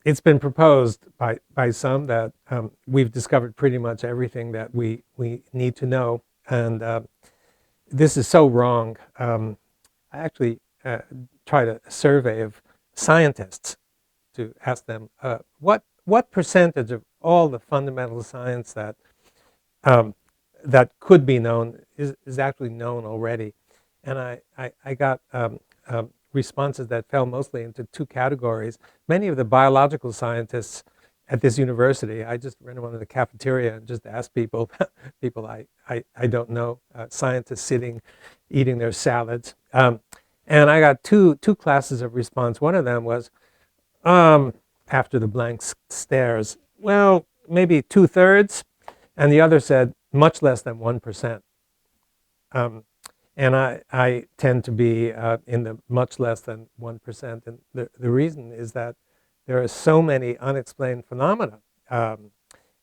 it's been proposed by some that we've discovered pretty much everything that we need to know, and this is so wrong. I actually tried a survey of scientists to ask them what percentage of all the fundamental science um, that could be known is actually known already, and I got responses that fell mostly into two categories. Many of the biological scientists at this university, I just ran around in the cafeteria and just asked people, people I don't know, scientists sitting, eating their salads. And I got two classes of response. One of them was, um, after the blank stares, well, maybe 2/3. And the other said, much less than 1%. Um, and I tend to be in the much less than 1%. And the reason is that there are so many unexplained phenomena. Um,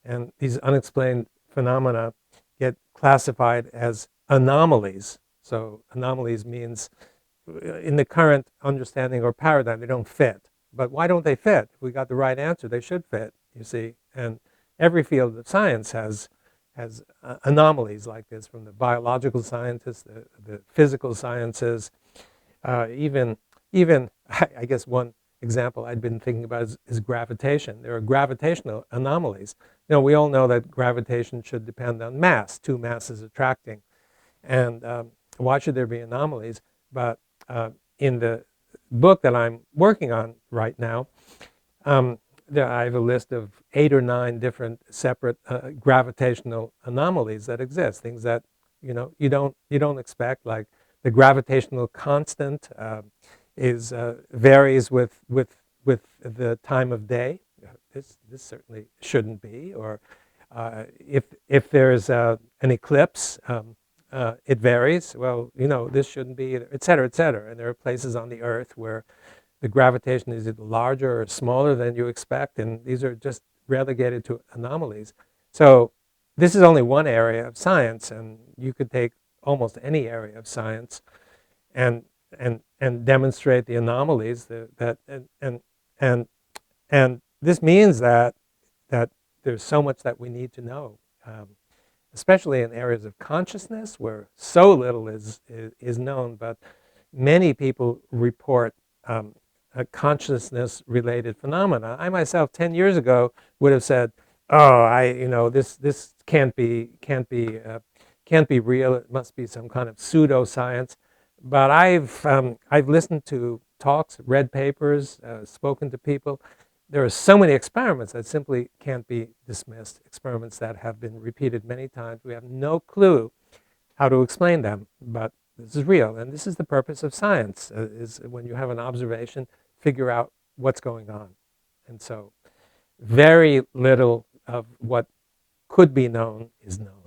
and these unexplained phenomena get classified as anomalies. So anomalies means in the current understanding or paradigm, they don't fit. But why don't they fit? If we got the right answer, they should fit, you see. And every field of science has anomalies like this, from the biological scientists, the physical sciences, even I guess one example I'd been thinking about is gravitation. There are gravitational anomalies. We all know that gravitation should depend on mass, two masses attracting. And why should there be anomalies? But in the book that I'm working on right now, I have a list of 8 or 9 different separate gravitational anomalies that exist. Things that you don't expect, like the gravitational constant is varies with the time of day. This certainly shouldn't be. Or if there's an eclipse, it varies. Well, this shouldn't be, et cetera, et cetera. And there are places on the Earth where the gravitation is either larger or smaller than you expect, and these are just relegated to anomalies. So this is only one area of science, and you could take almost any area of science and and demonstrate the anomalies that and this means that there's so much that we need to know, especially in areas of consciousness where so little is known. But many people report a consciousness-related phenomena. I myself, 10 years ago, would have said, "Oh, this can't be real. It must be some kind of pseudoscience." But I've listened to talks, read papers, spoken to people. There are so many experiments that simply can't be dismissed. Experiments that have been repeated many times. We have no clue how to explain them, but this is real, and this is the purpose of science: is when you have an observation, figure out what's going on. And so, very little of what could be known is known.